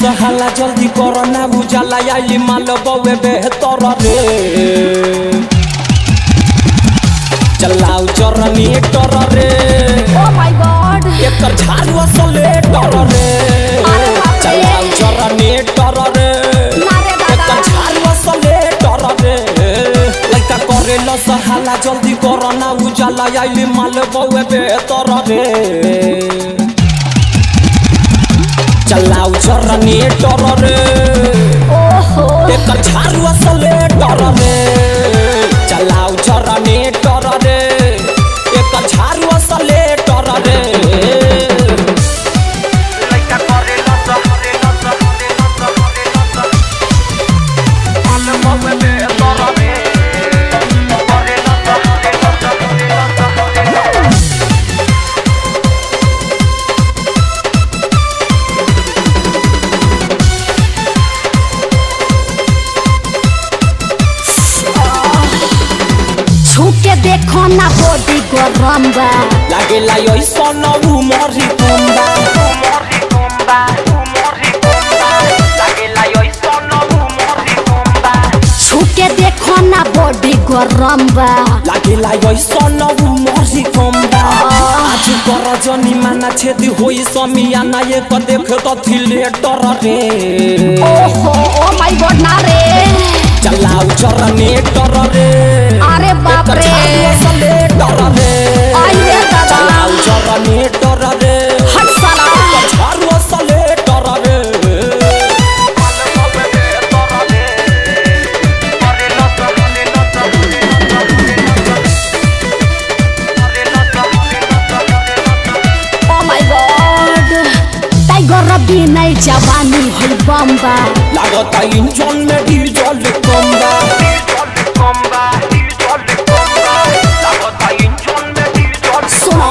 सहाला जल्दी करो ना बुझाला आइली माल बउए बेहतर रे चलाऊ चरनी टर रे ओ माय गॉड एकर झाड़ू असलेटर रे चलाऊ चरनी टर रे एकर झाड़ू असलेटर रे लइका करेला सहाला जल्दी करो ना उजाला आइली माल बउए बेहतर रे चलाऊ चरनी टर रे ओहो एकर झाड़ू असलेटर रे चलाऊ चरनी टर रे एकर झाड़ू असलेटर रे लइका करेला माल बउए बेहतर रे छूके देखो ना बॉडी गरम बा लागेला ऐसन उमरी कुंबा लागेला ऐसन उमरी कुंबा छूके देखो ना बॉडी गरम बा लागेला ऐसन उमरी कुंबा आज कर जनी माना छेदी होई समियाना एक देख त थिलेटर रे ओहो ओ माय गॉड ना रे चलाऊ चरनी टर रे अरे बाप रे असलेटर रे आई रे दादा चलाऊ चरनी टर रे हट साला झाड़ू असलेटर रे ओ माय गॉड टाइगर बिना जवानी होई बम्बा लागता इंजन में डीजल कम्बा सुनो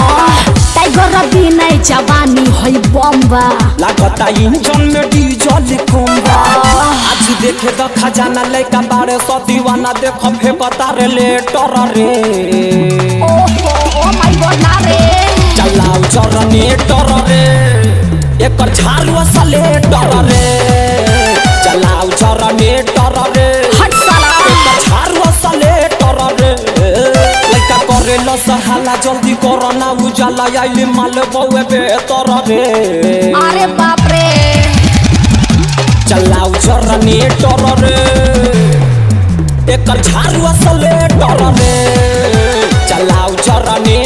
टाइगर बिना जवानी होई बम्बा लागता इंजन में डीजल कम्बा आज देखे द खजाना लइका बारे सौ दीवाना देख फेंकता रे लेटर रे ओहो ओ माय गॉड ना रे चलाऊ चरनी टर रे एकर झाड़ू असलेटर रे चलाऊ चरनी टर रे हट साला एकर झाड़ू असलेटर रे लइका करेला सहाला जल्दी करो ना उजाला आइली माल बउए बेहतर रे अरे बाप रे चलाऊ चरनी टर रे एकर झाड़ू असलेटर रे चलाऊ चरनी